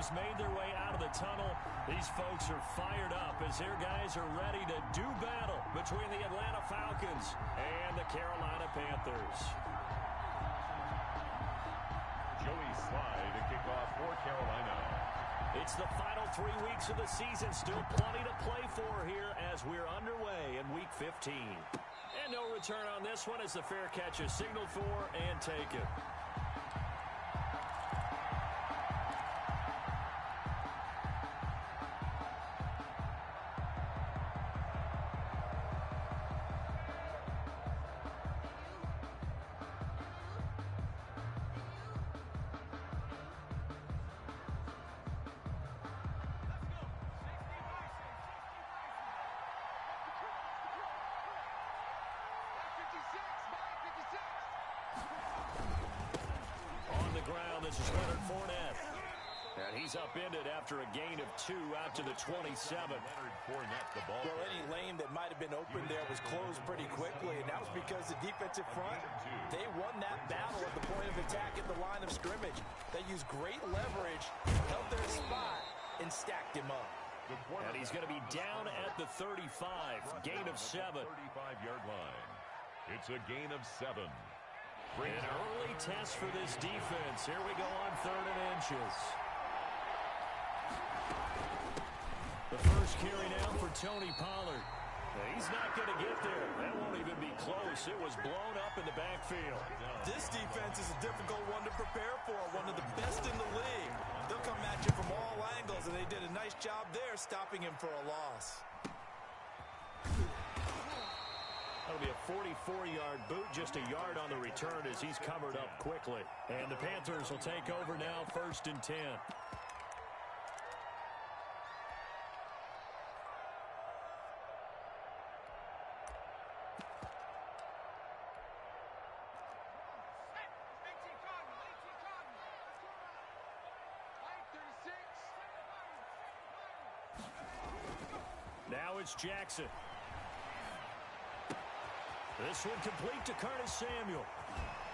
has made their way out of the tunnel. These folks are fired up as their guys are ready to do battle between the Atlanta Falcons and the Carolina Panthers. Joey Slye to kick off for Carolina. It's the final 3 weeks of the season. Still plenty to play for here as we're underway in Week 15. And no return on this one as the fair catch is signaled for and taken. This is Leonard Fournette. And he's upended after a gain of 2 out to the 27. Leonard Fournette, the ball. Well, any lane that might have been open there was closed pretty quickly, and that was because the defensive front, they won that battle at the point of attack at the line of scrimmage. They used great leverage, held their spot, and stacked him up. And he's going to be down at the 35, gain of 7. 35-yard line. It's a gain of 7. An early test for this defense. Here we go on 3rd and inches. The first carry now for Tony Pollard. He's not going to get there. That won't even be close. It was blown up in the backfield. This defense is a difficult one to prepare for, one of the best in the league. They'll come at you from all angles, and they did a nice job there stopping him for a loss. That'll be a 44-yard boot, just a yard on the return as he's covered up quickly. And the Panthers will take over now, 1st and 10. Now it's Jackson. This one complete to Curtis Samuel.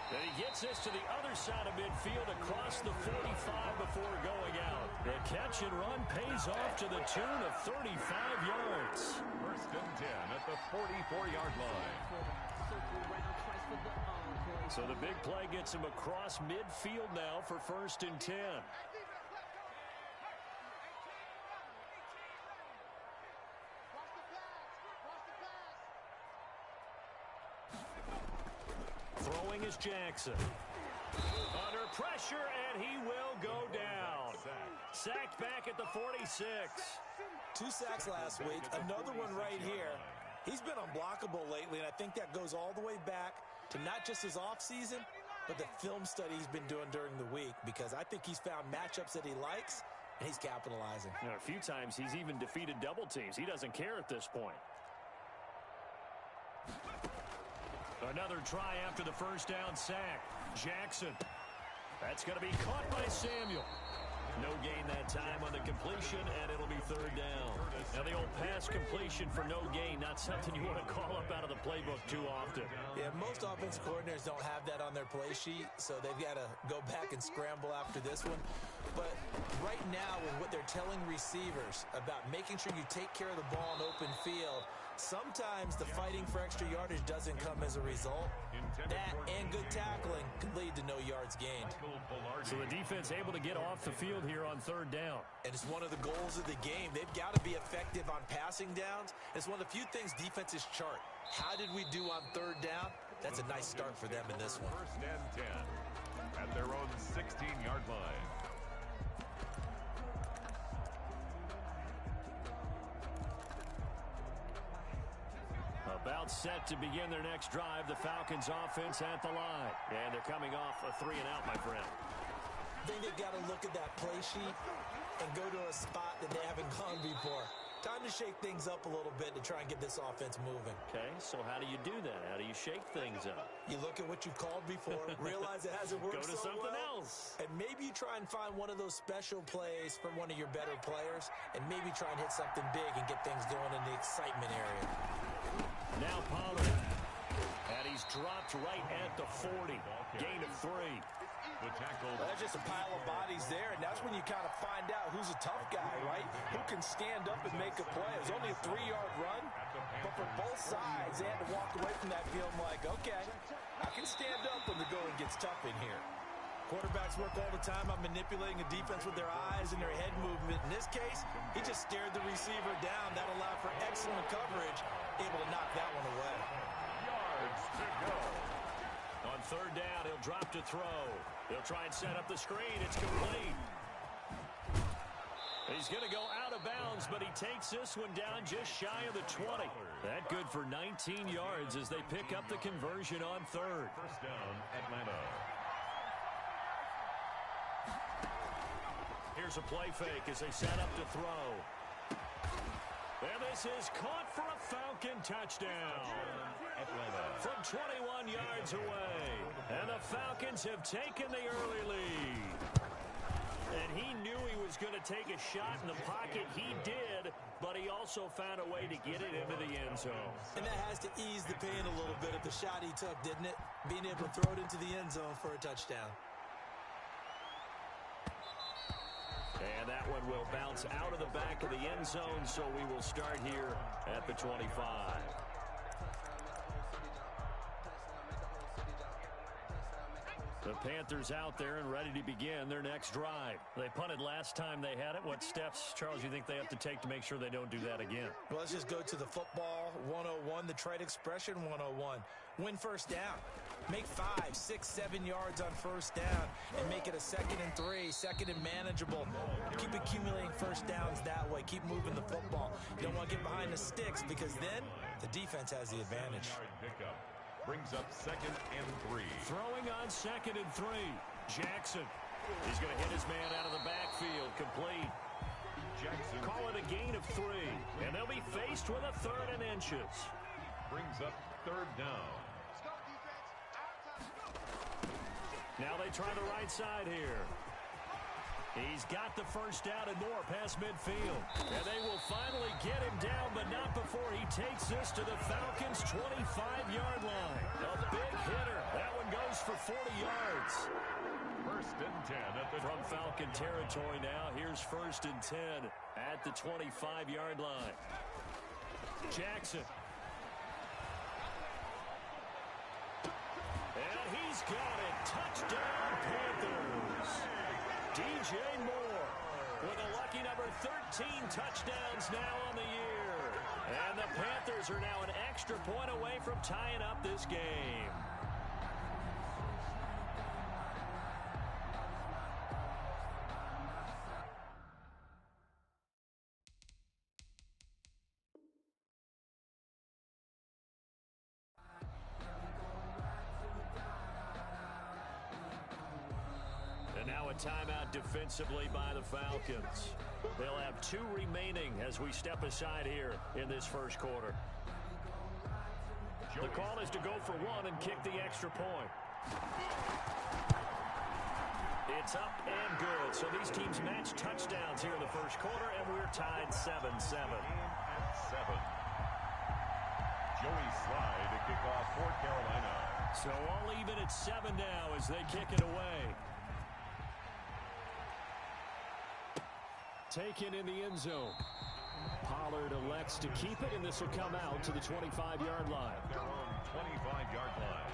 And he gets this to the other side of midfield across the 45 before going out. The catch and run pays off to the tune of 35 yards. 1st and 10 at the 44-yard line. So the big play gets him across midfield now for 1st and 10. Throwing is Jackson. Under pressure, and he will go down. Sacked back at the 46. 2 sacks last week, another one right here. He's been unblockable lately, and I think that goes all the way back to not just his offseason, but the film study he's been doing during the week, because I think he's found matchups that he likes, and he's capitalizing. You know, a few times he's even defeated double teams. He doesn't care at this point. Another try after the first down sack. Jackson. That's going to be caught by Samuel. No gain that time on the completion, and it'll be 3rd down. Now, the old pass completion for no gain, not something you want to call up out of the playbook too often. Yeah, most offensive coordinators don't have that on their play sheet, so they've got to go back and scramble after this one. But right now, with what they're telling receivers about making sure you take care of the ball in open field, sometimes the fighting for extra yardage doesn't come as a result. That and good tackling can lead to no yards gained. So the defense able to get off the field here on 3rd down. And it's one of the goals of the game. They've got to be effective on passing downs. It's one of the few things defenses chart. How did we do on 3rd down? That's a nice start for them in this one. 1st and 10 at their own 16-yard line. About set to begin their next drive. The Falcons offense at the line. And they're coming off a 3-and-out, my friend. I think they've got to look at that play sheet and go to a spot that they haven't gone before. Time to shake things up a little bit to try and get this offense moving. Okay, so how do you do that? How do you shake things up? You look at what you've called before, realize it hasn't worked Go to so something well, else. and maybe you try and find one of those special plays from one of your better players, and maybe try and hit something big and get things going in the excitement area. Now Pollard. And he's dropped right at the 40. Gain of 3. The tackle. There's just a pile of bodies there, and that's when you kind of find out who's a tough guy, right? Who can stand up and make a play. It was only a 3-yard run, but for both sides, they had to walk away from that field like, okay, I can stand up when the going gets tough in here. Quarterbacks work all the time on manipulating a defense with their eyes and their head movement. In this case, he just stared the receiver down. That allowed for excellent coverage, able to knock that one away. Yards to go. On third down, he'll drop to throw. He'll try and set up the screen. It's complete. He's going to go out of bounds, but he takes this one down just shy of the 20. That good for 19 yards as they pick up the conversion on third. First down, Atlanta. Here's a play fake as they set up to throw. And this is caught for a Falcon touchdown. From 21 yards away. And the Falcons have taken the early lead. And he knew he was going to take a shot in the pocket. He did, but he also found a way to get it into the end zone. And that has to ease the pain a little bit of the shot he took, didn't it? Being able to throw it into the end zone for a touchdown. And that one will bounce out of the back of the end zone, so we will start here at the 25. The Panthers out there and ready to begin their next drive. They punted last time they had it. What steps, Charles, you think they have to take to make sure they don't do that again? Well, let's just go to the football 101, the trade expression 101. Win first down. Make 5, 6, 7 yards on first down and make it a 2nd and 3, second and manageable. Keep accumulating first downs that way. Keep moving the football. You don't want to get behind the sticks because then the defense has the advantage. Pickup brings up 2nd and 3. Throwing on 2nd and 3. Jackson. He's going to hit his man out of the backfield. Complete. Jackson. Call it a gain of 3. And they'll be faced with a 3rd and inches. Brings up 3rd down. Now they try the right side here. He's got the first down and more past midfield. And they will finally get him down, but not before he takes this to the Falcons' 25-yard line. A big hitter. That one goes for 40 yards. 1st and 10 at the From Falcon territory now, here's 1st and 10 at the 25-yard line. Jackson. And he's got it. Touchdown, Panthers. DJ Moore with a lucky number 13 touchdowns now on the year. And the Panthers are now an extra point away from tying up this game. Now a timeout defensively by the Falcons. They'll have 2 remaining as we step aside here in this first quarter. The call is to go for 1 and kick the extra point. It's up and good. So these teams match touchdowns here in the first quarter, and we're tied 7-7. 7. Joey Slye to kick off for Carolina. So all even at 7 now as they kick it away. Taken in the end zone. Pollard elects to keep it, and this will come out to the 25-yard line. Their own 25-yard line.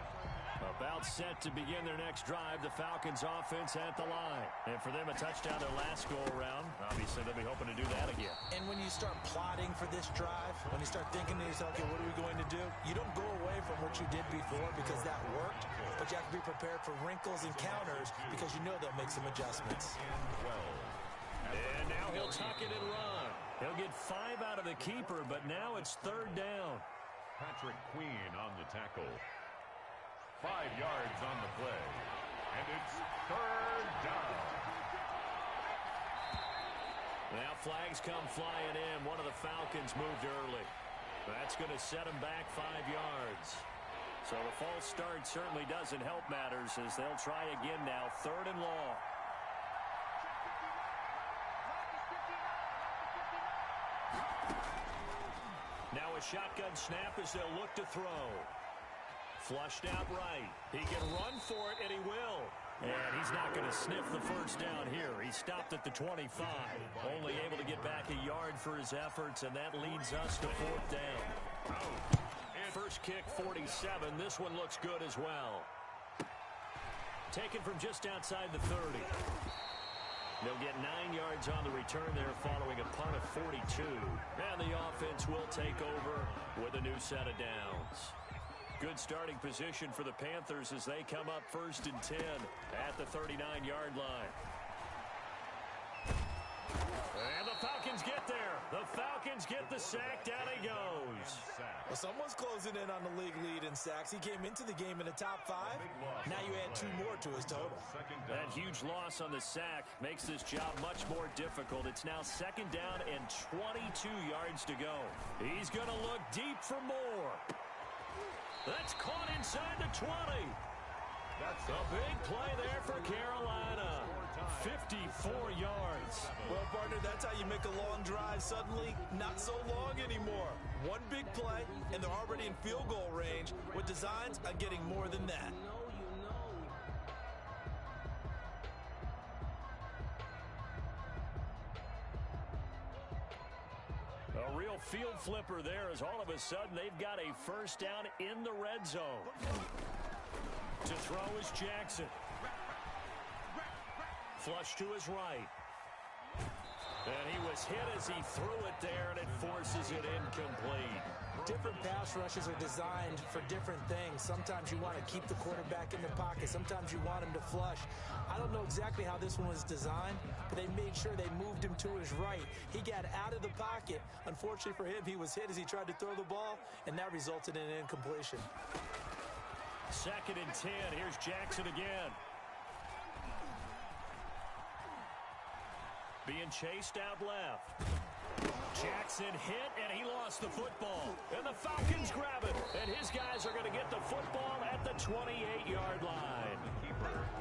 About set to begin their next drive, the Falcons offense at the line. And for them, a touchdown their last go-around. Obviously, they'll be hoping to do that again. And when you start plotting for this drive, when you start thinking to yourself, okay, what are we going to do? You don't go away from what you did before because that worked, but you have to be prepared for wrinkles and counters because you know they'll make some adjustments. And now he'll tuck it and run. He'll get 5 out of the keeper, but now it's 3rd down. Patrick Queen on the tackle. 5 yards on the play. And it's 3rd down. Now flags come flying in. One of the Falcons moved early. That's going to set them back 5 yards. So the false start certainly doesn't help matters as they'll try again now. 3rd and long. Now a shotgun snap as they'll look to throw. Flushed out right. He can run for it, and he will. And he's not going to sniff the first down here. He stopped at the 25. Only able to get back a yard for his efforts, and that leads us to fourth down. First kick, 47. This one looks good as well. Taken from just outside the 30. They'll get 9 yards on the return there following a punt of 42. And the offense will take over with a new set of downs. Good starting position for the Panthers as they come up 1st and 10 at the 39-yard line. And the Falcons get there. The Falcons get the sack. Down he goes. Well, someone's closing in on the league lead in sacks. He came into the game in the top 5. Now you add 2 more to his total. That huge loss on the sack makes this job much more difficult. It's now 2nd down and 22 yards to go. He's going to look deep for more. That's caught inside the 20. That's a big play there for Carolina. 54 yards. Well, partner, that's how you make a long drive suddenly not so long anymore. One big play, and they're already in field goal range with designs on getting more than that. A real field flipper there as all of a sudden they've got a first down in the red zone. To throw is Jackson. Flush to his right. And he was hit as he threw it there, and it forces it incomplete. Different pass rushes are designed for different things. Sometimes you want to keep the quarterback in the pocket. Sometimes you want him to flush. I don't know exactly how this one was designed, but they made sure they moved him to his right. He got out of the pocket. Unfortunately for him, he was hit as he tried to throw the ball, and that resulted in an incompletion. 2nd and 10. Here's Jackson again. Being chased out left. Jackson hit, and he lost the football. And the Falcons grab it. And his guys are going to get the football at the 28-yard line.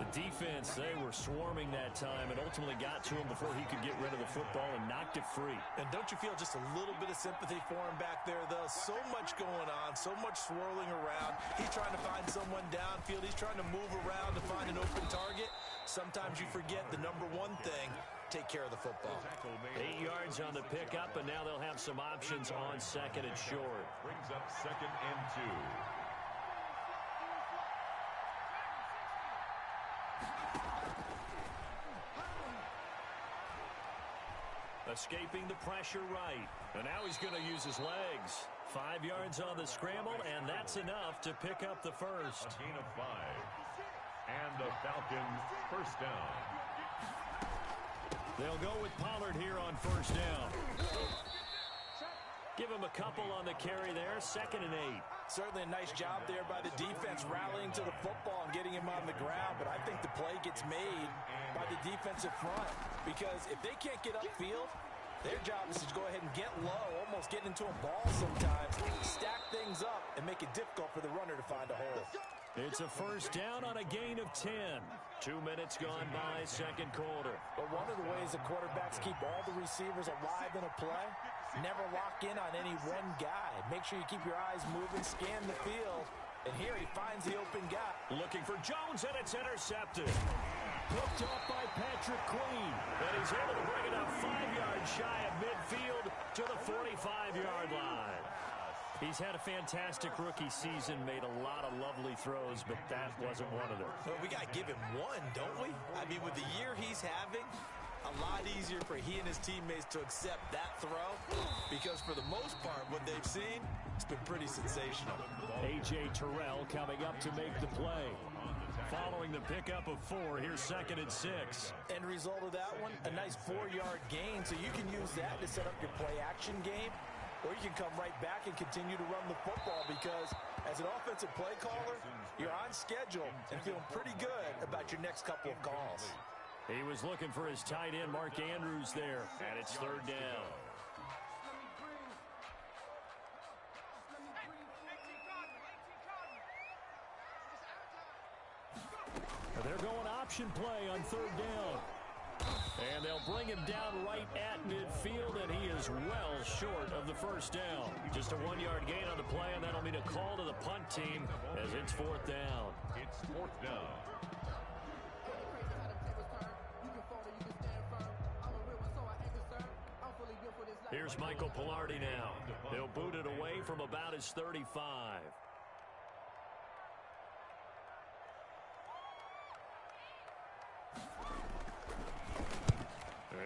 The defense, they were swarming that time and ultimately got to him before he could get rid of the football and knocked it free. And don't you feel just a little bit of sympathy for him back there, though? So much going on, so much swirling around. He's trying to find someone downfield. He's trying to move around to find an open target. Sometimes you forget the number one thing. Take care of the football. 8 yards on the pickup, and now they'll have some options on 2nd and short. Brings up 2nd and 2. Escaping the pressure right. And now he's going to use his legs. 5 yards on the scramble, and that's enough to pick up the first. A gain of 5. And the Falcons first down. They'll go with Pollard here on 1st down. Give him a couple on the carry there. 2nd and 8. Certainly a nice job there by the defense rallying to the football and getting him on the ground. But I think the play gets made by the defensive front. Because if they can't get upfield, their job is to go ahead and get low, almost get into a ball sometimes, stack things up, and make it difficult for the runner to find a hole. It's a first down on a gain of 10. 2 minutes gone by, 2nd quarter. But one of the ways the quarterbacks keep all the receivers alive in a play, never lock in on any one guy. Make sure you keep your eyes moving, scan the field. And here he finds the open guy. Looking for Jones, and it's intercepted. Picked off by Patrick Queen. And he's able to bring it up 5 yards shy of midfield to the 45-yard line. He's had a fantastic rookie season, made a lot of lovely throws, but that wasn't one of them. Well, we got to give him one, don't we? I mean, with the year he's having, a lot easier for he and his teammates to accept that throw because for the most part, what they've seen, it's been pretty sensational. A.J. Terrell coming up to make the play. Following the pickup of 4, here's 2nd and 6. End result of that one, a nice 4-yard gain, so you can use that to set up your play-action game. Or you can come right back and continue to run the football because as an offensive play caller, you're on schedule and feeling pretty good about your next couple of calls. He was looking for his tight end, Mark Andrews, there, and it's 3rd down. They're going option play on 3rd down. And they'll bring him down right at midfield, and he is well short of the first down. Just a 1-yard gain on the play, and that'll mean a call to the punt team as it's 4th down. It's 4th down. Here's Michael Pilardi now. He'll boot it away from about his 35.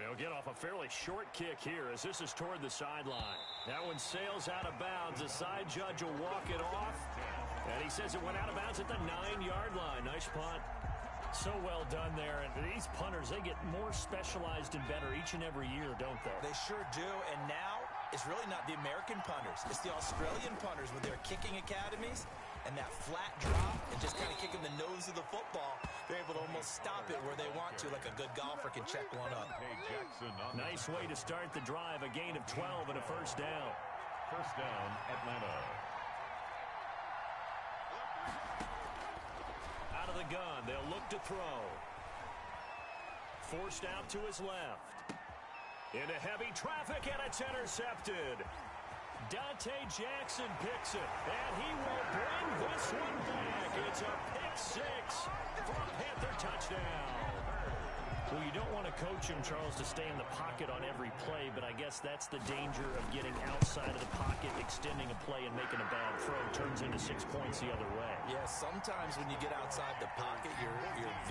He'll get off a fairly short kick here as this is toward the sideline. That one sails out of bounds. The side judge will walk it off. And he says it went out of bounds at the 9-yard line. Nice punt. So well done there. And these punters, they get more specialized and better each and every year, don't they? They sure do. And now it's really not the American punters. It's the Australian punters with their kicking academies and that flat drop and just kind of kicking the nose of the football. They're able to almost stop it where they want to, like a good golfer can check one up. Nice way to start the drive. A gain of 12 and a first down. First down, Atlanta. Out of the gun, they'll look to throw. Forced out to his left. Into heavy traffic, and it's intercepted. Dante Jackson picks it, and he will bring this one back. It's a pick six for a Panther touchdown. Well, you don't want to coach him, Charles, to stay in the pocket on every play, but I guess that's the danger of getting outside of the pocket, extending a play, and making a bad throw. Turns into 6 points the other way. Yeah, sometimes when you get outside the pocket, your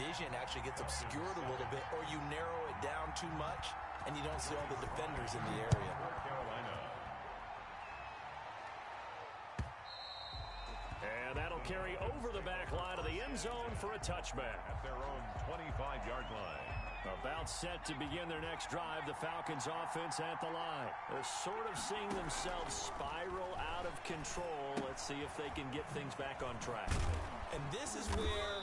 vision actually gets obscured a little bit, or you narrow it down too much, and you don't see all the defenders in the area. Carolina. And that'll carry over the back line of the end zone for a touchback. At their own 25-yard line. About set to begin their next drive, the Falcons offense at the line. They're sort of seeing themselves spiral out of control. Let's see if they can get things back on track. And this is where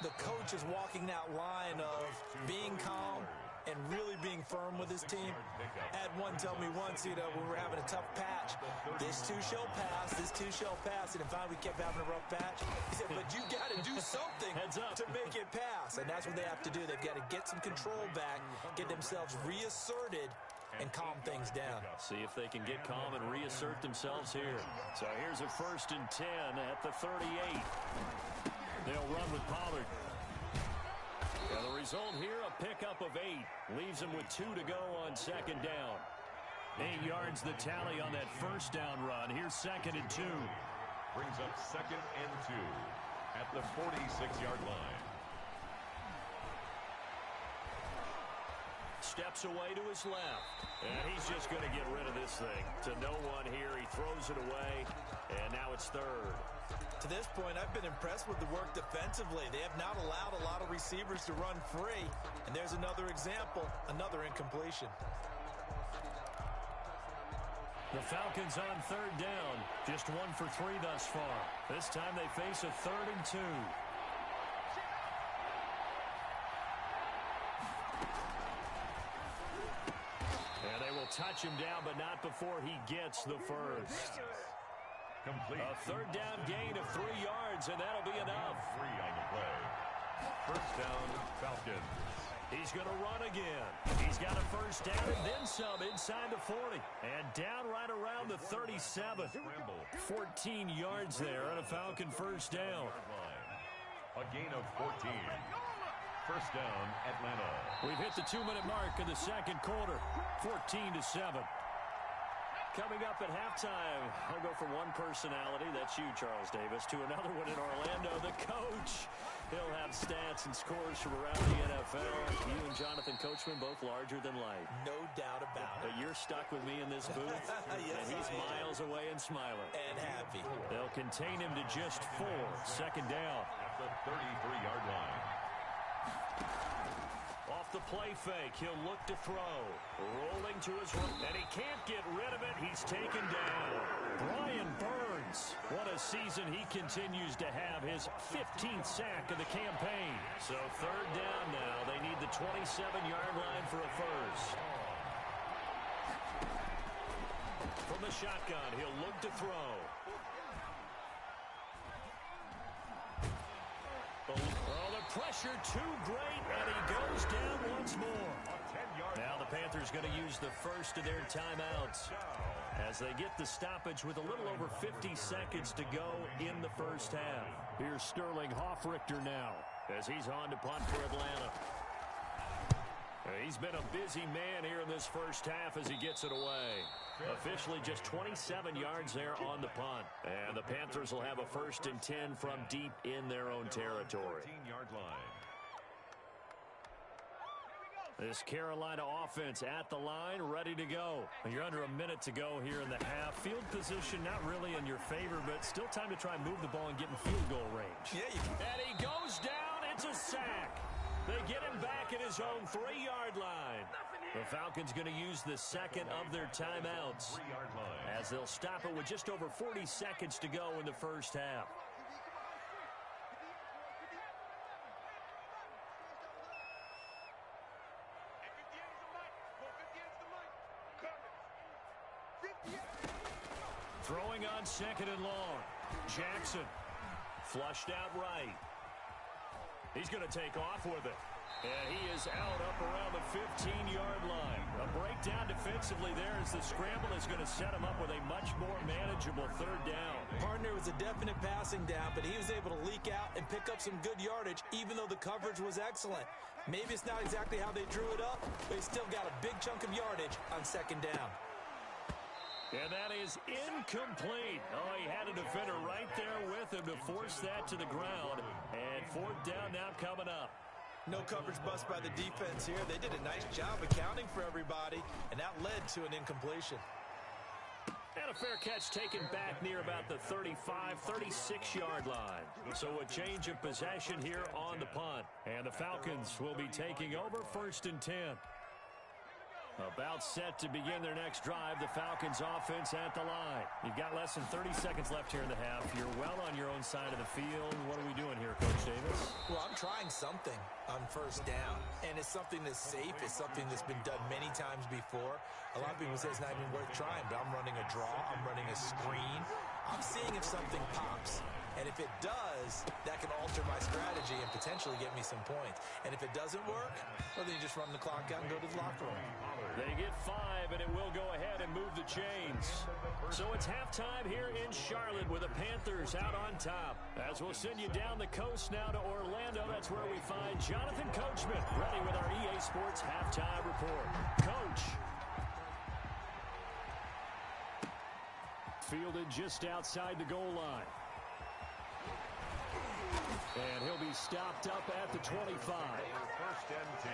the coach is walking that line of being calm and really being firm with his team. I had one tell me once, when we were having a tough patch, this too shall pass, this too shall pass, and if we kept having a rough patch, he said, but you got to do something to make it pass, and that's what they have to do. They've got to get some control back, get themselves reasserted, and calm things down. See if they can get calm and reassert themselves here. So here's a 1st and 10 at the 38. They'll run with Pollard. And the result here, a pickup of 8. Leaves them with 2 to go on second down. 8 yards the tally on that first down run. Here's 2nd and 2. Brings up 2nd and 2 at the 46-yard line. Steps away to his left. And he's just going to get rid of this thing. To no one here. He throws it away. And now it's 3rd. To this point, I've been impressed with the work defensively. They have not allowed a lot of receivers to run free. And there's another example, another incompletion. The Falcons on 3rd down. Just 1 for 3 thus far. This time they face a 3rd and 2. And they will touch him down, but not before he gets the first. Complete. A 3rd down gain of 3 yards, and that'll be enough. 3 on the play. First down, Falcons. He's going to run again. He's got a first down and then some inside the 40. And down right around the 37. 14 yards there on a Falcon first down. A gain of 14. First down, Atlanta. We've hit the 2-minute mark of the second quarter. 14-7. Coming up at halftime, I'll go from one personality, that's you, Charles Davis, to another one in Orlando, the coach. He'll have stats and scores from around the NFL. You and Jonathan Coachman, both larger than life. No doubt about it. But you're stuck with me in this booth, yes, and he's miles away and smiling. And happy. They'll contain him to just 4. Second down. At the 33-yard line. Off the play fake, he'll look to throw. Rolling to his right, and he can't get rid of it. He's taken down. Brian Burns. What a season he continues to have. His 15th sack of the campaign. So 3rd down now. They need the 27-yard line for a first. From the shotgun, he'll look to throw. Oh, the pressure too great, and he goes down once more. Now the Panthers going to use the first of their timeouts as they get the stoppage with a little over 50 seconds to go in the first half. Here's Sterling Hoffrichter now as he's on to punt for Atlanta. He's been a busy man here in this first half as he gets it away. Officially just 27 yards there on the punt. And the Panthers will have a 1st and 10 from deep in their own territory. 14-yard line. This Carolina offense at the line, ready to go. You're under a minute to go here in the half. Field position not really in your favor, but still time to try and move the ball and get in field goal range. Yeah, and he goes down. It's a sack. They get him back at his own 3-yard line. The Falcons going to use the second of their timeouts as they'll stop it with just over 40 seconds to go in the first half. Throwing on 2nd and long. Jackson flushed out right. He's going to take off with it. And he is out up around the 15-yard line. A breakdown defensively there as the scramble is going to set him up with a much more manageable 3rd down. Partner was a definite passing down, but he was able to leak out and pick up some good yardage, even though the coverage was excellent. Maybe it's not exactly how they drew it up, but he still got a big chunk of yardage on 2nd down. And that is incomplete. Oh, he had a defender right there with him to force that to the ground. And 4th down now coming up. No coverage bust by the defense here. They did a nice job accounting for everybody, and that led to an incompletion. And a fair catch taken back near about the 35, 36-yard line. So a change of possession here on the punt. And the Falcons will be taking over 1st and 10. About set to begin their next drive, the Falcons offense at the line. You've got less than 30 seconds left here in the half. You're well on your own side of the field. What are we doing here, Coach Davis? Well, I'm trying something on 1st down, and it's something that's safe. It's something that's been done many times before. A lot of people say it's not even worth trying, but I'm running a draw. I'm running a screen. I'm seeing if something pops. And if it does, that can alter my strategy and potentially get me some points. And if it doesn't work, well, then you just run the clock out and go to the locker room. They get 5, and it will go ahead and move the chains. So it's halftime here in Charlotte with the Panthers out on top. As we'll send you down the coast now to Orlando, that's where we find Jonathan Coachman, ready with our EA Sports Halftime Report. Coach. Fielded just outside the goal line. And he'll be stopped up at the 25. 1st and 10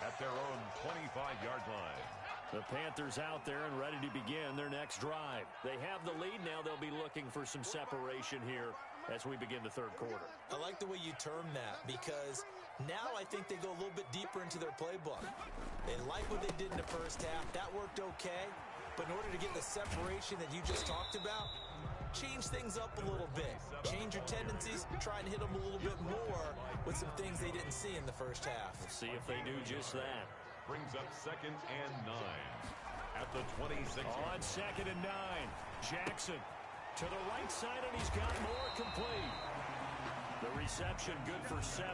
at their own 25-yard line. The Panthers out there and ready to begin their next drive. They have the lead now. They'll be looking for some separation here as we begin the 3rd quarter. I like the way you term that because now I think they go a little bit deeper into their playbook. They like what they did in the first half. That worked okay. But in order to get the separation that you just talked about, change things up a little bit. Change your tendencies, try and hit them a little bit more with some things they didn't see in the first half. We'll see if they do just that. Brings up 2nd and 9 at the 26. On 2nd and 9, Jackson to the right side, and he's got more complete. The reception good for 7.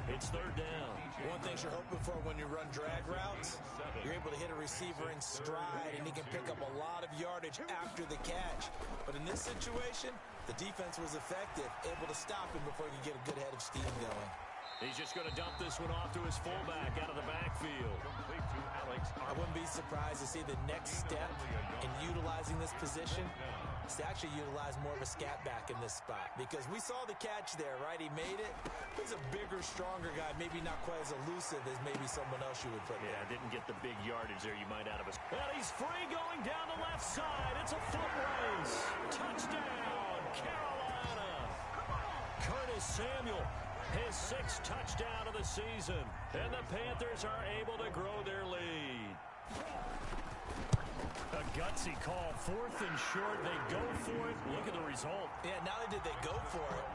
It's 3rd down. One thing you're hoping for when you run drag routes, you're able to hit a receiver in stride, and he can pick up a lot of yardage after the catch. But in this situation, the defense was effective, able to stop him before he could get a good head of steam going. He's just going to dump this one off to his fullback out of the backfield. Complete to Alex. I wouldn't be surprised to see the next step in utilizing this position is to actually utilize more of a scat back in this spot. Because we saw the catch there, right? He made it. He's a bigger, stronger guy, maybe not quite as elusive as maybe someone else you would put there. Yeah, didn't get the big yardage there you might out of us. And he's free going down the left side. It's a foot race. Touchdown, Carolina. Curtis Samuel. His 6th touchdown of the season. And the Panthers are able to grow their lead. A gutsy call. 4th and short. They go for it. Look at the result. Yeah, not only did they go for it,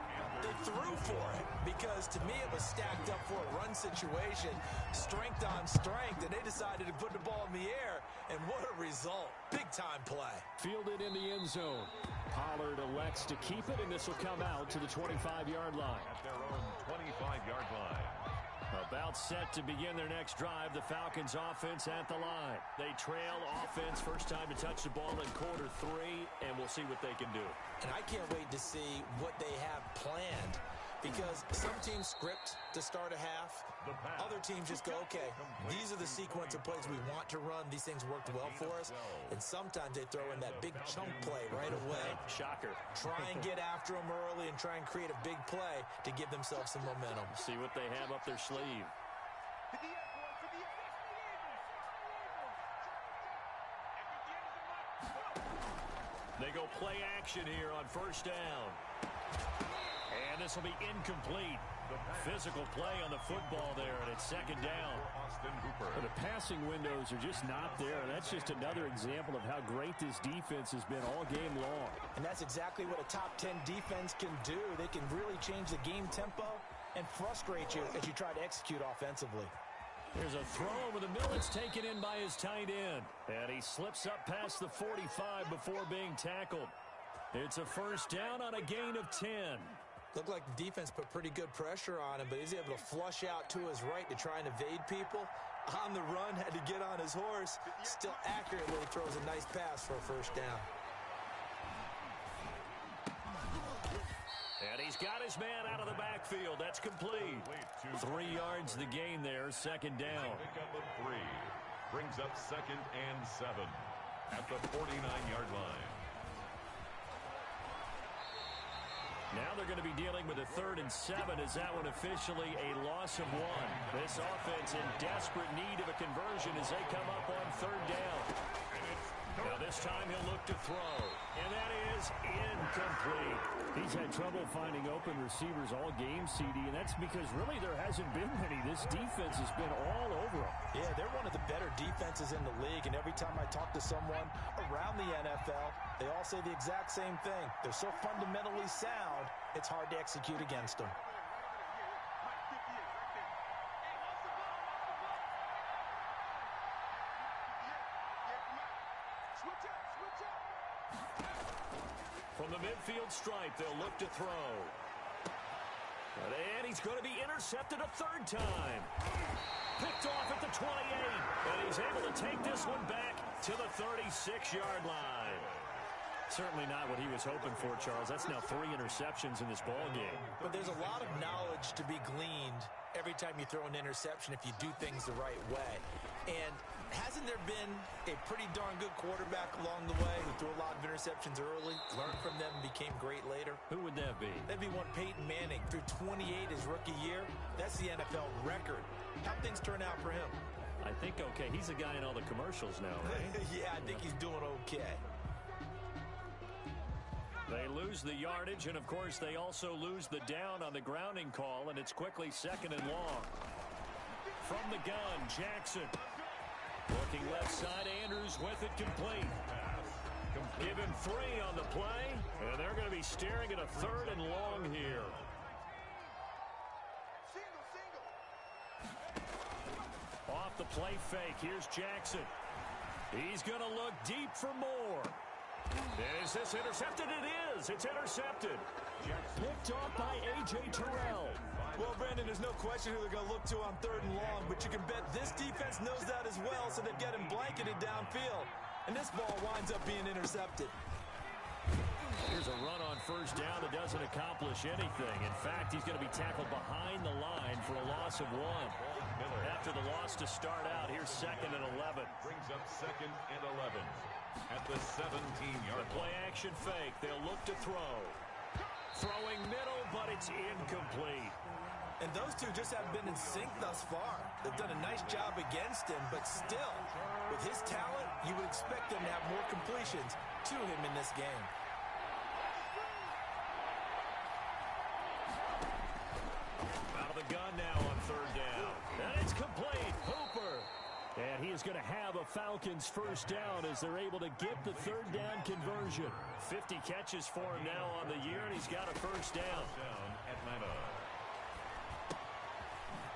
they threw for it. Because to me, it was stacked up for a run situation. Strength on strength. And they decided to put the ball in the air. And what a result. Big-time play. Fielded in the end zone. Pollard elects to keep it, and this will come out to the 25-yard line. At their own 25-yard line. About set to begin their next drive, the Falcons offense at the line. They trail offense, first time to touch the ball in quarter 3, and we'll see what they can do. And I can't wait to see what they have planned because some teams script to start a half. Other teams just go, okay, these are the sequence of plays we want to run. These things worked well for us. And sometimes they throw in that big chunk play right away. Shocker. Try and get after them early and try and create a big play to give themselves some momentum. See what they have up their sleeve. They go play action here on first down. And this will be incomplete. Physical play on the football there, and it's second down. The passing windows are just not there. That's just another example of how great this defense has been all game long. And that's exactly what a top 10 defense can do. They can really change the game tempo and frustrate you as you try to execute offensively. Here's a throw over the middle. It's taken in by his tight end. And he slips up past the 45 before being tackled. It's a first down on a gain of 10. Looked like the defense put pretty good pressure on him, but he's able to flush out to his right to try and evade people. On the run, had to get on his horse. Still accurately throws a nice pass for a first down. And he's got his man out of the backfield. That's complete. 3 yards the gain there, second down. Pickup of 3. Brings up second and 7 at the 49-yard line. Now they're going to be dealing with a 3rd and 7. Is that one officially a loss of 1? This offense in desperate need of a conversion as they come up on 3rd down. Now this time he'll look to throw. And that is incomplete. He's had trouble finding open receivers all game, CD, and that's because really there hasn't been many. This defense has been all over them. Yeah, they're one of the better defenses in the league, and every time I talk to someone around the NFL, they all say the exact same thing. They're so fundamentally sound, it's hard to execute against them. From the midfield stripe, they'll look to throw. And he's going to be intercepted a 3rd time. Picked off at the 28. And he's able to take this one back to the 36-yard line. Certainly not what he was hoping for, Charles. That's now 3 interceptions in this ball game. But there's a lot of knowledge to be gleaned every time you throw an interception if you do things the right way. And hasn't there been a pretty darn good quarterback along the way who threw a lot of interceptions early, learned from them, and became great later? Who would that be? That'd be one Peyton Manning. Threw 28 his rookie year. That's the NFL record. How'd things turn out for him? I think okay. He's a guy in all the commercials now, right? Yeah, I think he's doing okay. They lose the yardage, and of course they also lose the down on the grounding call, and it's quickly 2nd and long. From the gun, Jackson. Looking left side, Andrews with it complete. Give him 3 on the play, and they're going to be staring at a 3rd and long here. Off the play fake, here's Jackson. He's going to look deep for more. Is this intercepted? It is. It's intercepted. Picked off by A.J. Terrell. Well, Brandon, there's no question who they're going to look to on 3rd and long, but you can bet this defense knows that as well, so they've got him blanketed downfield. And this ball winds up being intercepted. Here's a run on first down that doesn't accomplish anything. In fact, he's going to be tackled behind the line for a loss of 1. After the loss to start out, here's 2nd and 11. Brings up 2nd and 11 at the 17-yard line. Play action fake. They'll look to throw. Throwing middle, but it's incomplete. And those two just haven't been in sync thus far. They've done a nice job against him, but still, with his talent, you would expect them to have more completions to him in this game. Out of the gun now on 3rd down. And it's complete. Hooper. And he is going to have a Falcons first down as they're able to get the 3rd down conversion. 50 catches for him now on the year, and he's got a first down. Atlanta.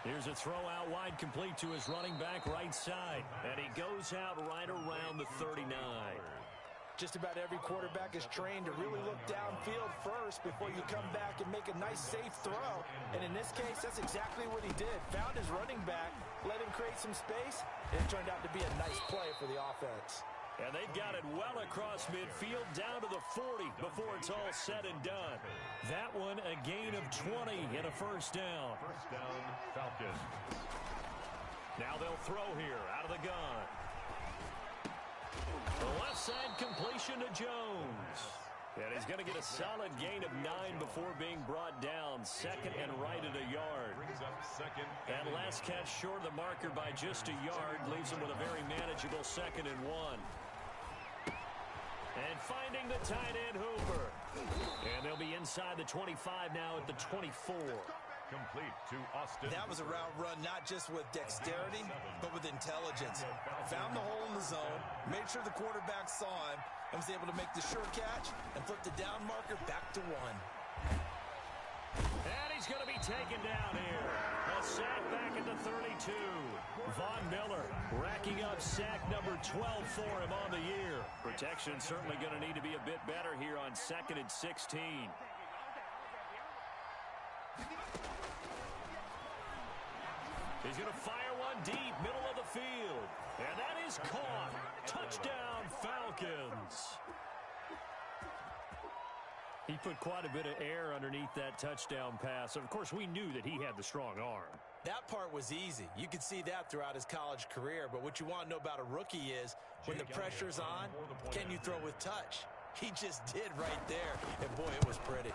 Here's a throw out wide complete to his running back right side. And he goes out right around the 39. Just about every quarterback is trained to really look downfield first before you come back and make a nice, safe throw. And in this case, that's exactly what he did. Found his running back, let him create some space, and it turned out to be a nice play for the offense. And they've got it well across midfield down to the 40 before it's all said and done. That one a gain of 20 and a first down. First down, Falcons. Now they'll throw here out of the gun. The left side completion to Jones. And he's going to get a solid gain of 9 before being brought down. Second and right at a yard. Brings up second. That last catch short of the marker by just a yard leaves him with a very manageable 2nd and 1. And finding the tight end, Hooper. And they'll be inside the 25 now at the 24. Complete to Austin. That was a route run not just with dexterity, but with intelligence. Found the hole in the zone, made sure the quarterback saw him, and was able to make the sure catch and flip the down marker back to 1. And he's going to be taken down here. A sack back at the 32. Von Miller racking up sack number 12 for him on the year. Protection certainly going to need to be a bit better here on 2nd and 16. He's going to fire one deep, middle of the field. And that is caught. Touchdown, Falcons. He put quite a bit of air underneath that touchdown pass. Of course, we knew that he had the strong arm. That part was easy. You could see that throughout his college career. But what you want to know about a rookie is when the pressure's on, can you throw with touch? He just did right there. And, boy, it was pretty.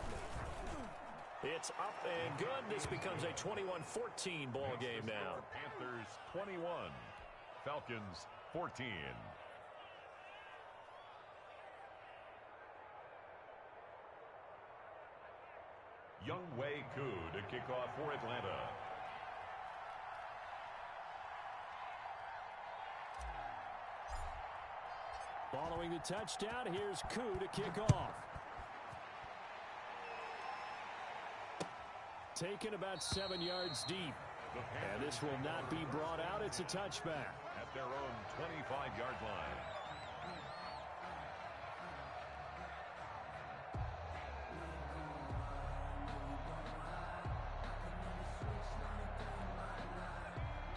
It's up and good. This becomes a 21-14 ball game now. Panthers 21, Falcons 14. Young Wei Koo to kick off for Atlanta. Following the touchdown, here's Koo to kick off. Taken about 7 yards deep. And this will not be brought out. It's a touchback. At their own 25-yard line.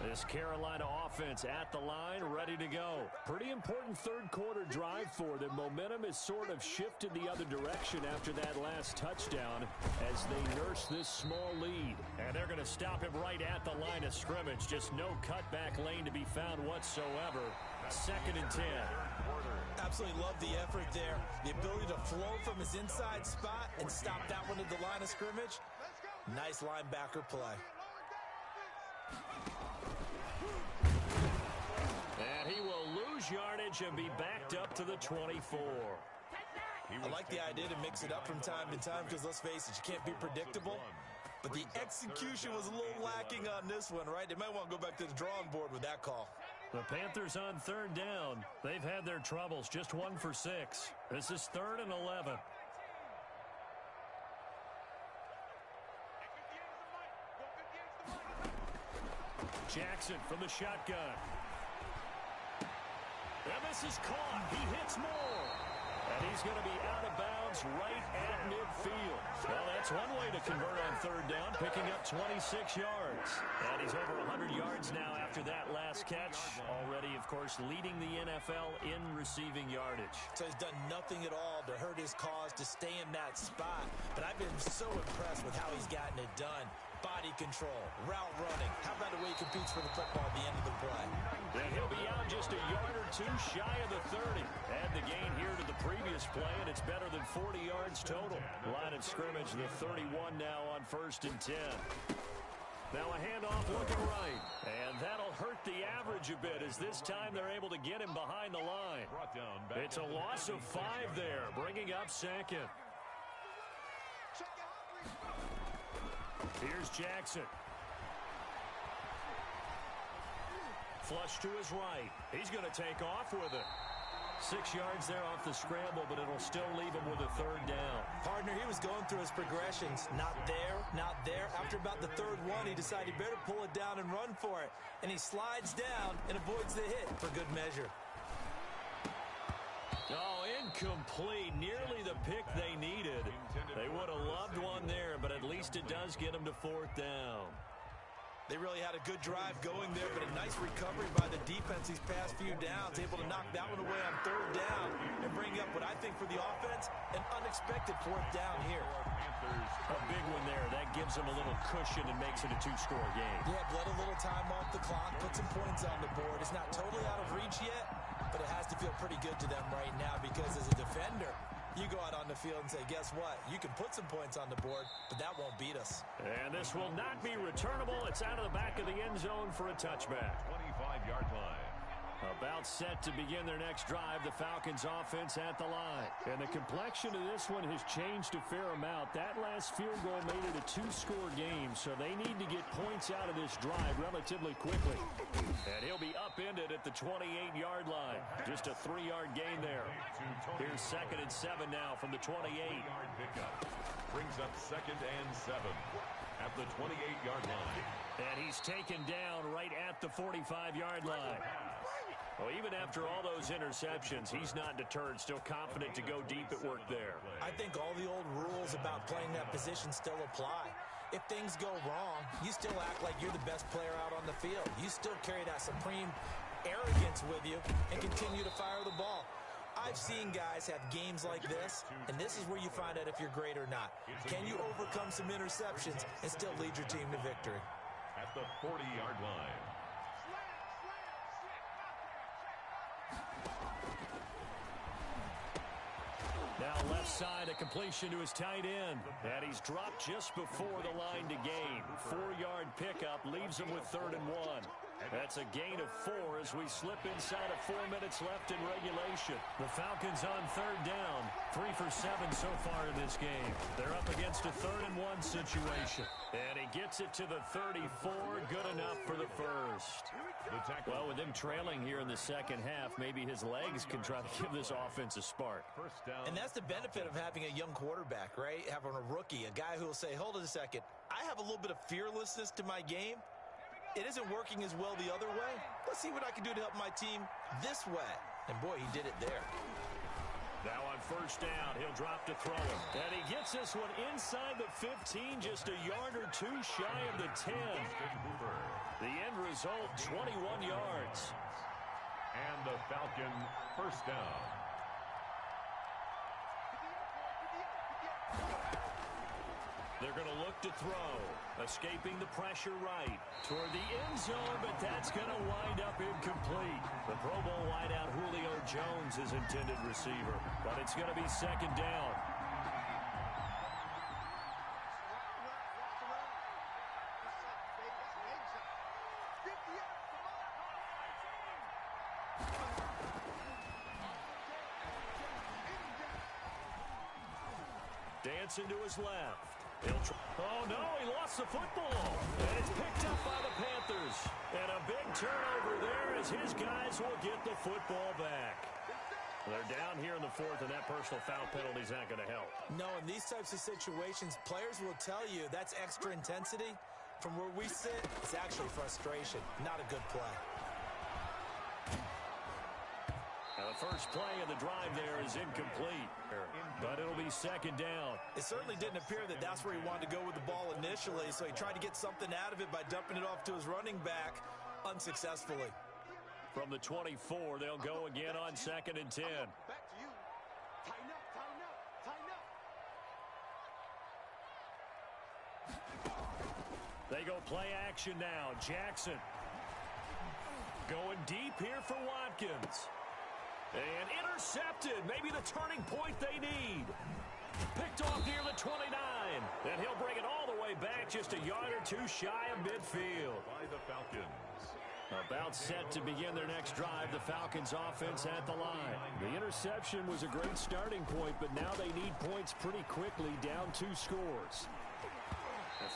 This Carolina offense at the line, ready to go. Pretty important third quarter drive for them. Momentum has sort of shifted the other direction after that last touchdown as they nurse this small lead. And they're going to stop him right at the line of scrimmage. Just no cutback lane to be found whatsoever. 2nd and 10. Absolutely love the effort there. The ability to flow from his inside spot and stop that one at the line of scrimmage. Nice linebacker play. And he will lose yardage and be backed up to the 24. I like the idea to mix it up from time to time because, let's face it, you can't be predictable. But the execution was a little lacking on this one, right? They might want to go back to the drawing board with that call. The Panthers on 3rd down. They've had their troubles, just 1 for 6. This is 3rd and 11. Jackson from the shotgun. And this is caught. He hits more. And he's going to be out of bounds right at midfield. Well, that's one way to convert on 3rd down, picking up 26 yards. And he's over 100 yards now after that last catch. Already, of course, leading the NFL in receiving yardage. So he's done nothing at all to hurt his cause to stay in that spot. But I've been so impressed with how he's gotten it done. Body control, route running. How about the way he competes for the football at the end of the play? And he'll be out just a yard or two shy of the 30. Add the gain here to the previous play, and it's better than 40 yards total. Line of scrimmage, the 31 now on 1st and 10. Now a handoff looking right. And that'll hurt the average a bit as this time they're able to get him behind the line. It's a loss of 5 there, bringing up 2nd. Here's Jackson. Flush to his right. He's going to take off with it. 6 yards there off the scramble, but it'll still leave him with a 3rd down. Partner, he was going through his progressions. Not there, not there. After about the 3rd one, he decided he better pull it down and run for it. And he slides down and avoids the hit for good measure. Oh, incomplete. Nearly the pick they needed. They would have loved one there, but at least it does get them to 4th down. They really had a good drive going there, but a nice recovery by the defense these past few downs, able to knock that one away on third down and bring up what I think for the offense, an unexpected fourth down here. A big one there. That gives them a little cushion and makes it a two-score game. Yeah, let a little time off the clock, put some points on the board. It's not totally out of reach yet, but it has to feel pretty good to them right now because as a defender, you go out on the field and say, guess what? You can put some points on the board, but that won't beat us. And this will not be returnable. It's out of the back of the end zone for a touchback. 25-yard line. About set to begin their next drive, the Falcons offense at the line. And the complexion of this one has changed a fair amount. That last field goal made it a two-score game, so they need to get points out of this drive relatively quickly. And he'll be upended at the 28-yard line. Just a 3-yard gain there. Here's 2nd and 7 now from the 28. Brings up 2nd and 7 at the 28-yard line. And he's taken down right at the 45-yard line. Well, even after all those interceptions, he's not deterred, still confident to go deep at work there. I think all the old rules about playing that position still apply. If things go wrong, you still act like you're the best player out on the field. You still carry that supreme arrogance with you and continue to fire the ball. I've seen guys have games like this, and this is where you find out if you're great or not. Can you overcome some interceptions and still lead your team to victory? At the 40-yard line. Now left side, a completion to his tight end. And he's dropped just before the line to gain. 4-yard pickup leaves him with 3rd and 1. That's a gain of 4 as we slip inside of 4 minutes left in regulation. The Falcons on 3rd down. 3 for 7 so far in this game. They're up against a 3rd and 1 situation. And he gets it to the 34. Good enough for the first. Well, with him trailing here in the second half, maybe his legs can try to give this offense a spark. And that's the benefit of having a young quarterback, right? Having a rookie, a guy who will say, hold it a second, I have a little bit of fearlessness to my game. It isn't working as well the other way. Let's see what I can do to help my team this way. And boy, he did it there. Now on 1st down, he'll drop to throw it. And he gets this one inside the 15, just a yard or 2 shy of the 10. The end result, 21 yards. And the Falcon 1st down. They're going to look to throw. Escaping the pressure right toward the end zone, but that's going to wind up incomplete. The Pro Bowl wideout Julio Jones is intended receiver, but it's going to be 2nd down. Dancing to his left. Oh, no, he lost the football. And it's picked up by the Panthers. And a big turnover there as his guys will get the football back. They're down here in the 4th, and that personal foul penalty is not going to help. No, in these types of situations, players will tell you that's extra intensity. From where we sit, it's actually frustration, not a good play. Now the first play of the drive there is incomplete, but it'll be 2nd down. It certainly didn't appear that that's where he wanted to go with the ball initially, so he tried to get something out of it by dumping it off to his running back unsuccessfully. From the 24, they'll go again on 2nd and 10. Back to you. Tighten up, tighten up, tighten up. They go play action now. Jackson going deep here for Watkins. And intercepted. Maybe the turning point they need. Picked off near the 29. And he'll bring it all the way back just a yard or 2 shy of midfield. By the Falcons. About set to begin their next drive, the Falcons offense at the line. The interception was a great starting point, but now they need points pretty quickly, down 2 scores.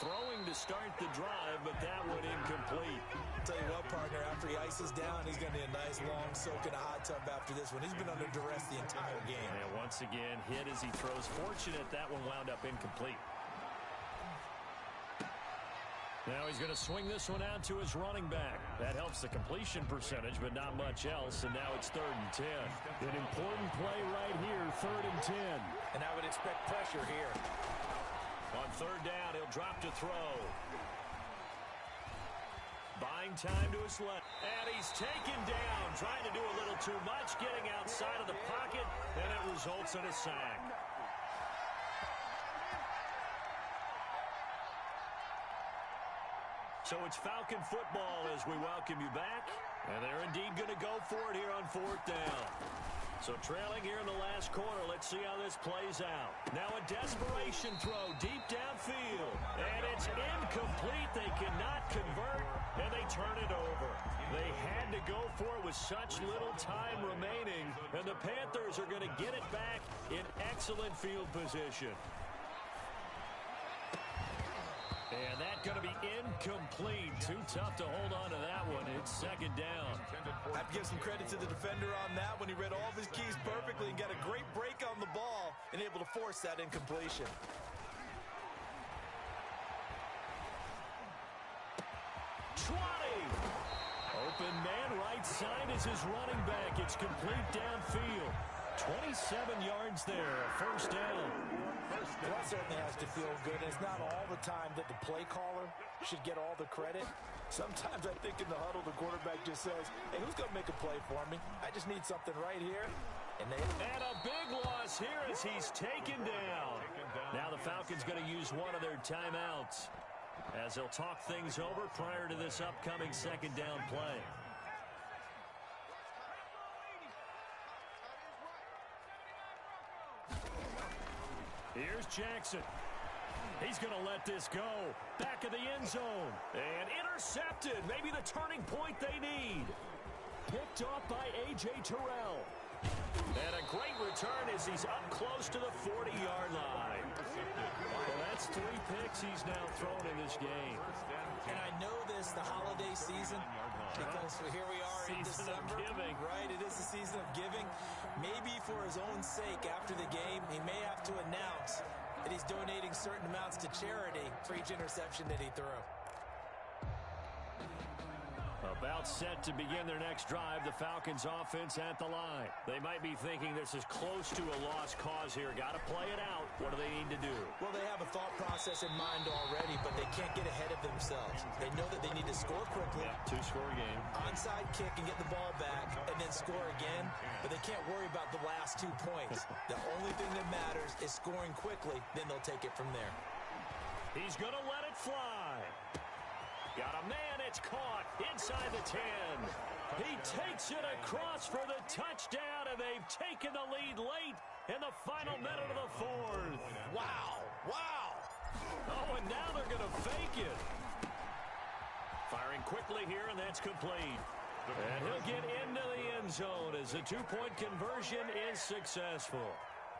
Throwing to start the drive, but that one incomplete. Tell you what, partner, after he ices down, he's going to need a nice long soak in a hot tub after this one. He's been under duress the entire game. And once again, hit as he throws. Fortunate that one wound up incomplete. Now he's going to swing this one out to his running back. That helps the completion percentage, but not much else. And now it's 3rd and 10. An important play right here, 3rd and 10. And I would expect pressure here. On 3rd down, he'll drop to throw. Buying time to his left. And he's taken down, trying to do a little too much, getting outside of the pocket, and it results in a sack. So it's Falcon football as we welcome you back. And they're indeed going to go for it here on 4th down. So trailing here in the last quarter, let's see how this plays out. Now a desperation throw deep downfield. And it's incomplete. They cannot convert, and they turn it over. They had to go for it with such little time remaining. And the Panthers are going to get it back in excellent field position. And that's going to be incomplete. Too tough to hold on to that one. It's 2nd down. I have to give some credit to the defender on that when he read all of his keys perfectly and got a great break on the ball and able to force that incompletion. Trotting. Open man right side is his running back. It's complete downfield. 27 yards there. 1st down. That certainly has to feel good. It's not all the time that the play caller should get all the credit. Sometimes I think in the huddle, the quarterback just says, hey, who's going to make a play for me? I just need something right here. And a big loss here as he's taken down. Now the Falcons going to use one of their timeouts as they'll talk things over prior to this upcoming 2nd down play. Here's Jackson. He's going to let this go. Back of the end zone. And intercepted. Maybe the turning point they need. Picked off by A.J. Terrell. And a great return as he's up close to the 40-yard line. Well, that's 3 picks he's now thrown in this game. And I know this, the holiday season, because here we are in December. Season of giving. Right, it is the season of giving. Maybe for his own sake after the game, he may have to announce that he's donating certain amounts to charity for each interception that he threw. About set to begin their next drive, the Falcons offense at the line. They might be thinking this is close to a lost cause here. Got to play it out. What do they need to do? Well, they have a thought process in mind already, but they can't get ahead of themselves. They know that they need to score quickly. Yeah, 2-score game. Onside kick and get the ball back and then score again, but they can't worry about the last 2 points. The only thing that matters is scoring quickly, then they'll take it from there. He's going to let it fly. Got a man, it's caught inside the 10. He takes it across for the touchdown, and they've taken the lead late in the final minute of the 4th. Wow, wow. Oh, and now they're going to fake it. Firing quickly here, and that's complete. And he'll get into the end zone as the 2-point conversion is successful.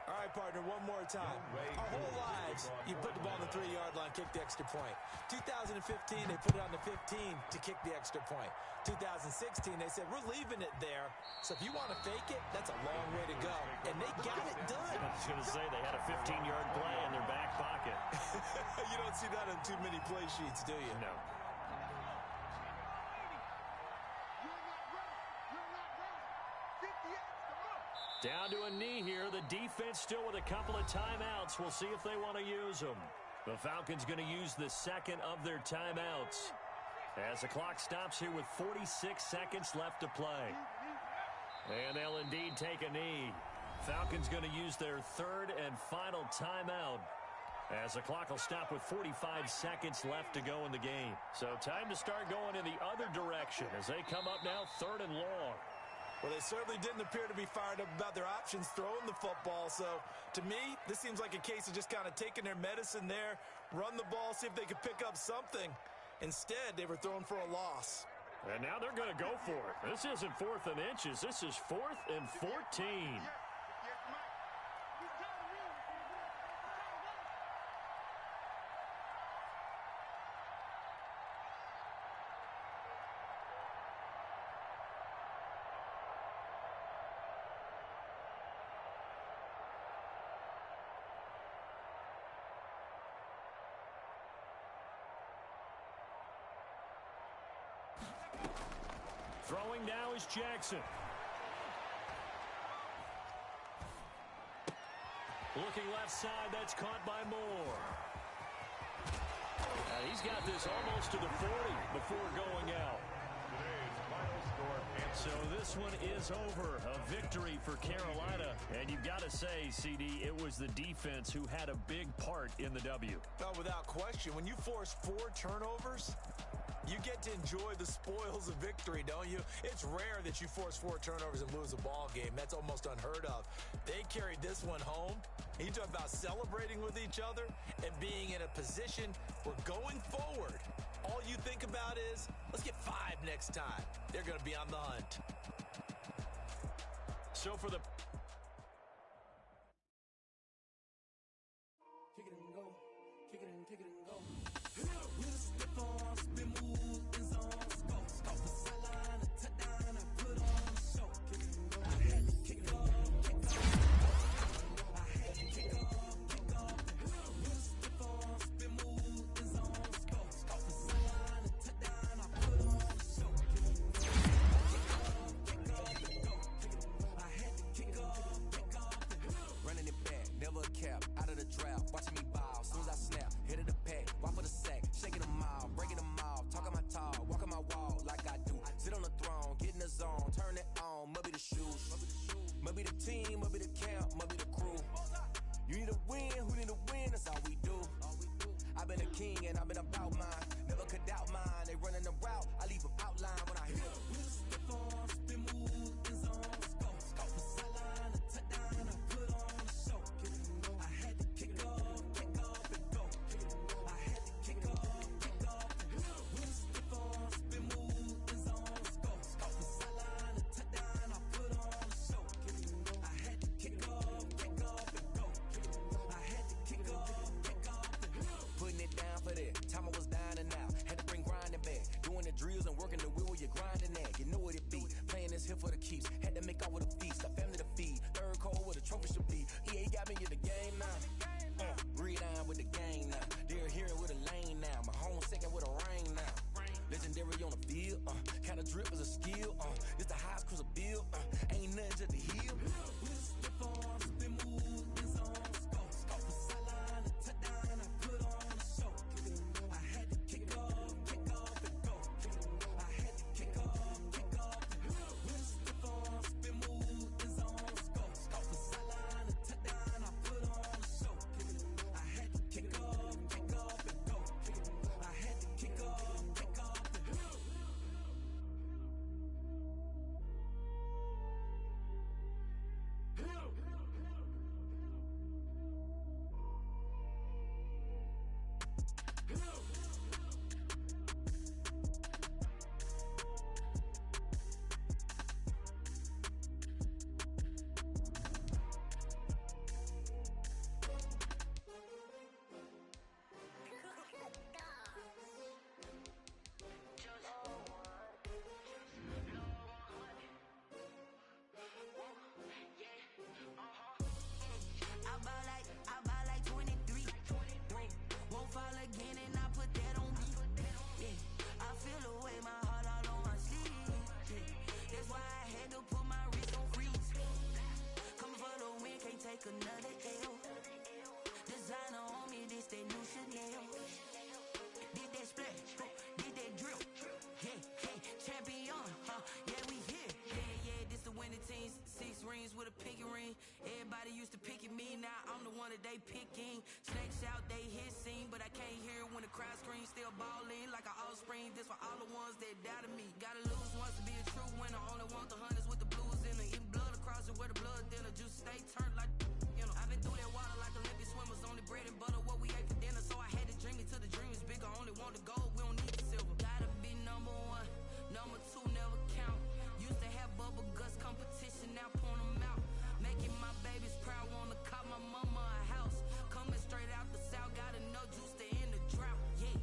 All right, partner, one more time. Our whole lives, you put the ball on the 3-yard line, kick the extra point. 2015, they put it on the 15 to kick the extra point. 2016, they said, we're leaving it there. So if you want to fake it, that's a long way to go. And they got it done. I was going to say, they had a 15-yard play in their back pocket. You don't see that on too many play sheets, do you? No. Down to a knee here. The defense still with a couple of timeouts. We'll see if they want to use them. The Falcons going to use the 2nd of their timeouts as the clock stops here with 46 seconds left to play. And they'll indeed take a knee. Falcons going to use their 3rd and final timeout as the clock will stop with 45 seconds left to go in the game. So time to start going in the other direction as they come up now 3rd and long. Well, they certainly didn't appear to be fired up about their options throwing the football. So, to me, this seems like a case of just kind of taking their medicine there, run the ball, see if they could pick up something. Instead, they were throwing for a loss. And now they're going to go for it. This isn't 4th and inches. This is 4th and 14. Throwing now is Jackson. Looking left side, that's caught by Moore. He's got this almost to the 40 before going out. Today's final score. So this one is over. A victory for Carolina. And you've got to say, CD, it was the defense who had a big part in the W. Well, without question, when you force 4 turnovers, you get to enjoy the spoils of victory, don't you? It's rare that you force 4 turnovers and lose a ball game. That's almost unheard of. They carried this one home. You talk about celebrating with each other and being in a position where going forward, all you think about is, let's get 5 next time. They're going to be on the hunt. So for the... Kick it and go. Kick it and kick it and go. With a stiff arm, spin move, in zone, scope. Scope the sideline, a touchdown, I put on a show. Kick it and go. I had to kick off, kick off. I had to kick off, kick off. With a stiff arm, spin move, in zone, scope. Scope the sideline, a touchdown, I put on a show. Kick it and go. Kick off, kick off, and go. Kick it and go. I had to kick off, kick off. Running it back, never a cap, out of the drought, watching me ball. Soon as I snap, hit of the pack, walk for the sack, shaking them all, breaking them all, talking my talk, walking my wall like I do. Sit on the throne, get in the zone, turn it on, must be the shoes, must be the team, must be the camp, must be the crew. You need a win, who need a win, that's all we do. I've been a king and I've been about mine, never could doubt mine. They running the route, I leave them outline when I hit them. With a stiff arm, spin move, in zone, scope. Scope the sideline, a touchdown, I put on a show. I had to kick off, and go. I had to kick off, and go. With a stiff arm, spin move, in zone, scope. Scope the sideline, a touchdown, I put on a show. I had to kick off, and go. I had to kick off, and go. Putting it down for that, time I was down and out. Had to bring grinding back, doing the drills and working the wheel where you're grinding at. You know what it be, playing this here for the keeps. Had to make out with a feast, a family to feed. Third cold where the trophy should be. EA got me in the game now. Breathe down with the game now. They're here with a lane now. My home second with a rain now. Legendary on the field, kind of drip is a skill. It's the highest cruiser bill, ain't nothing just the hill. With a stiff arm, spin move, in zone, scope. Scope the sideline, a touchdown, I put on a show. I had to kick off, and go. I had to kick off, with a stiff arm, spin move, in zone, scope. Scope the sideline, a touchdown, I put on a show. I had to kick off, and go. I had to kick off, and go. I buy like 23. Won't fall again and I put that on me. Yeah, I feel the way, my heart all on my sleeve. Yeah, that's why I had to put my wrist on freeze. Coming for the win, can't take another L. Designer on me, this that new Chanel. Did that splash, did that drill. Yeah, champion, yeah, we here. Yeah, this the winning team. 6 rings with a pinky ring. Everybody used to pick at me, now I'm the one that they picking. Snakes out, they hit scene, but I can't hear when the crowd screams. Still balling like an offspring. This for all the ones that doubted me. Gotta lose once to be a true winner. Only want the hunters with the blues in it. Eating blood across it where the blood thinner. Juice stay turned like, you know. I've been through that water like Olympic swimmers. Only bread and butter, what we ate for dinner. So I had to dream it till the dream is bigger. Only want the gold, we don't need the silver. Gotta be number 1, number 2 never count. Used to have bubble guts competition, now point them out. Making my babies proud, wanna call my mama a house. Coming straight out the south, got enough juice to end the drought. Yeah,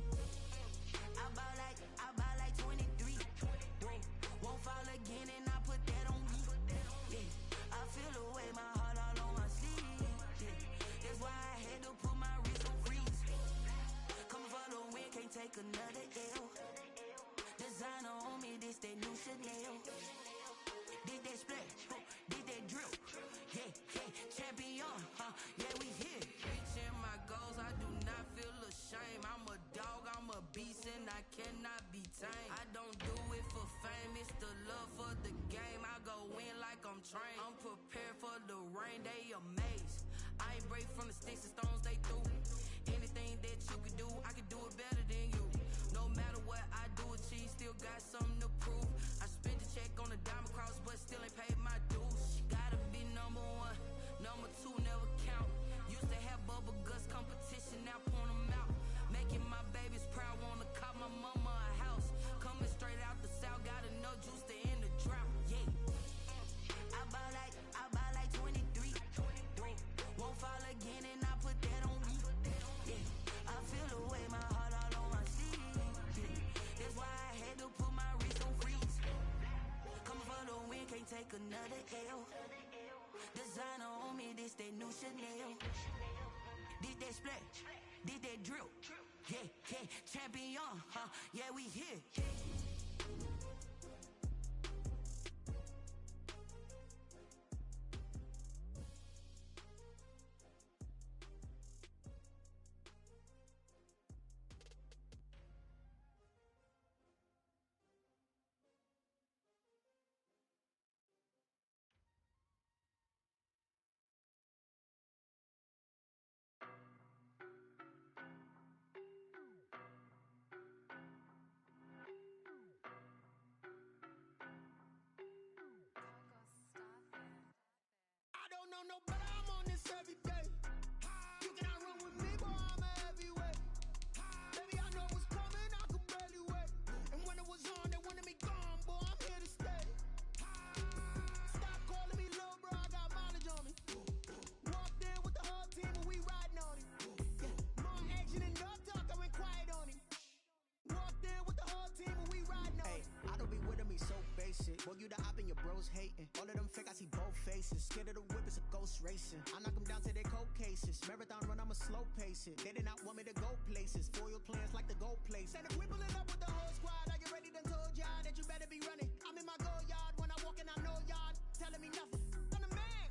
I buy like 23. Won't fall again and I put prepared for the rain, they amazed. I ain't brave from the sticks and stones they threw. Anything that you could do, I could do it better than you. No matter what I do, achieve, still got something to prove. I spent the check on the diamond cross, but still ain't paid my dues. Gotta be number one, number two never count. Used to have bubble guts competition, now point them out. Making my babies proud, wanna cop my mama a house. Coming straight out the south, got enough juice to end the drought. Yeah. I buy like 23. Won't fall again, and I put that on me. Yeah. I feel the way, my heart all on my sleeve. Yeah. That's why I had to put my wrist on freeze. Coming for the win, can't take another L. Designer on me, this that new Chanel. Did that splash, did that drill. Yeah, yeah, champion, huh? Yeah, we here. I don't know no better, I'm on this every day. You cannot run with me, boy, I'm a heavyweight. Baby, I know what's coming, I could barely wait. And when it was on, they wanted me gone, boy, I'm here to stay. Stop calling me little bro, I got mileage on me. Walked in with the whole team and we riding on it. Yeah. More action and no talk, I went quiet on him. Walked in with the whole team and we riding on it. I don't be with him, he's so basic. Boy, you the op and your bros hating. All of them fake, I see both faces. Scared of the whip, it's a ghost racing. I knock them down to their cold cases. Marathon run, I'ma slow pace it. They did not want me to go places. Foil plans like the gold place. And if we pulling up with the whole squad, I get ready to told y'all that you better be running. I'm in my go yard when I walk in, I know y'all telling me nothing. I'm the man,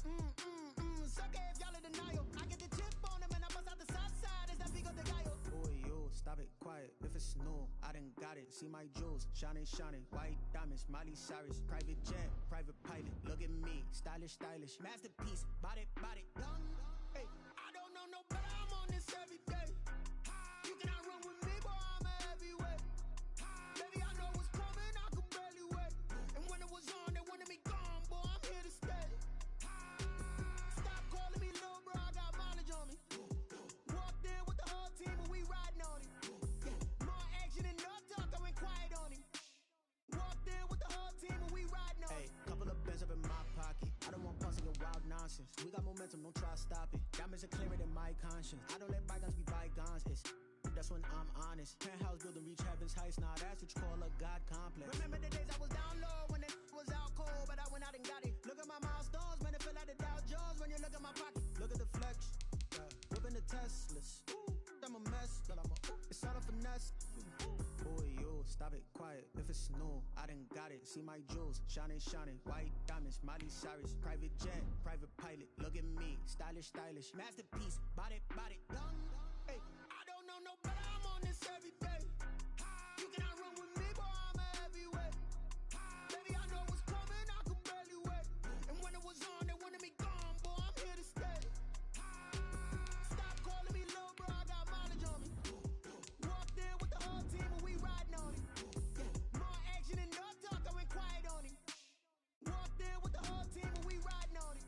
sucker if y'all in denial. I get the chip on them and I bust out the south side. It's that big of the guy. Boy, yo, stop it, quiet. If it's new, I done got it. See my jewels, shining, white diamonds, Miley Cyrus, private jet, private pilot. Look at me, stylish, masterpiece, body, done. Hey, I don't know no better, I'm on this every day. You cannot run with me, boy, I'm a heavyweight. Baby, I know what's coming, I could barely wait. And when it was on, they wanted me gone, boy, I'm here to stay. Stop calling me little bro, I got mileage on me. Walked in with the whole team and we riding on it. Yeah. More action and no talk, I went quiet on him. Walked in with the whole team and we riding on it. Hey, couple of bands up in my pocket. I don't want pussy and wild nonsense. We got momentum, don't try to stop it. Diamonds are clearer than my conscience. I don't let bygones be bygones. That's when I'm honest. Penthouse building, reach heaven's heights. Nah, that's what you call a God complex. Remember the days I was down low when it was out cold, but I went out and got it. Look at my milestones, man, it feel like the Dow Jones when you look at my pocket. Look at the flex, whipping the Teslas. I'm a mess, but it's all a finesse. Boy, yo, stop it, quiet. If it's new, I done got it. See my jewels, shining, white diamonds, Miley Cyrus, private jet, private pilot. Look at me, stylish, masterpiece, body, done. Hey, I don't know no better, I'm on this every day. You cannot run with me, boy, I'm a heavyweight. Baby, I know what's coming, I could barely wait. And when it was on, they wanted me gone, boy, I'm here to stay. Stop calling me little bro, I got mileage on me. Walked in with the whole team and we riding on it. Yeah. More action and no talk, I went quiet on him. Walked in with the whole team and we riding on it.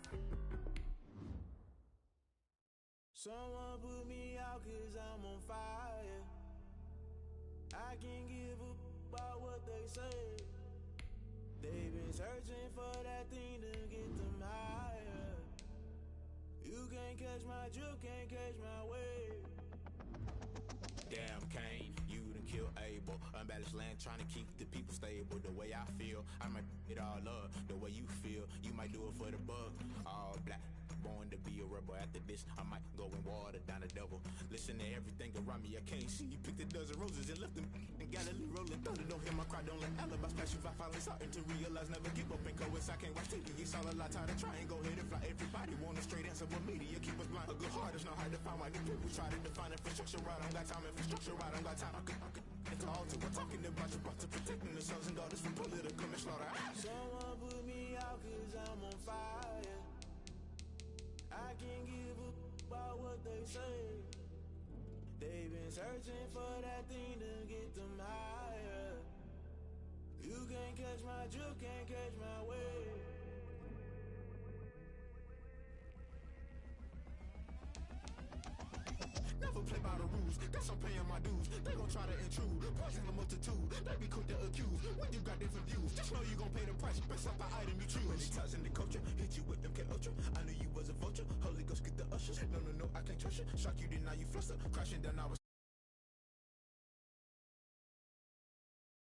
Someone put me out cause I'm on fire. I can't give a about what they say. They've been searching for that thing to get them higher. You can't catch my drift, can't catch my wave. Damn Kane, you done killed Abel. Unbalanced land trying to keep the people stable. The way I feel, I might it all up. The way you feel, you might do it for the bug. All black, born to be a rebel. After this, I might go and water down the devil. Listen to everything around me, I can't see. You picked a dozen roses and left them in Galilee rolling thunder. Don't hear my cry, don't let alibis pass you. I finally starting to realize, never give up and coincide. I can't watch TV, it's all a lot. Tired of trying, go ahead and fly. Everybody want a straight answer, but media keep us blind. A good heart is not hard to find. Why the people try to define infrastructure right? I don't got time, infrastructure right? I don't got time. It's all to we're talking about you, about to protecting the sons and daughters from political manslaughter. Someone put me out cause I'm on fire. they say. They've been searching for that thing to get them higher. You can't catch my drift, can't catch my wave. Never play by the rules, guess I'm paying my dues. They gon' try to intrude, poison the multitude. They be quick to accuse, when you got different views. Just know you gon' pay the price, best up the item you choose. Many times in the culture, hit you with them K-Ultra. I knew you was a vulture, Holy Ghost get the ushers. No, I can't trust you. Shock you, then now you fluster. Crashing down our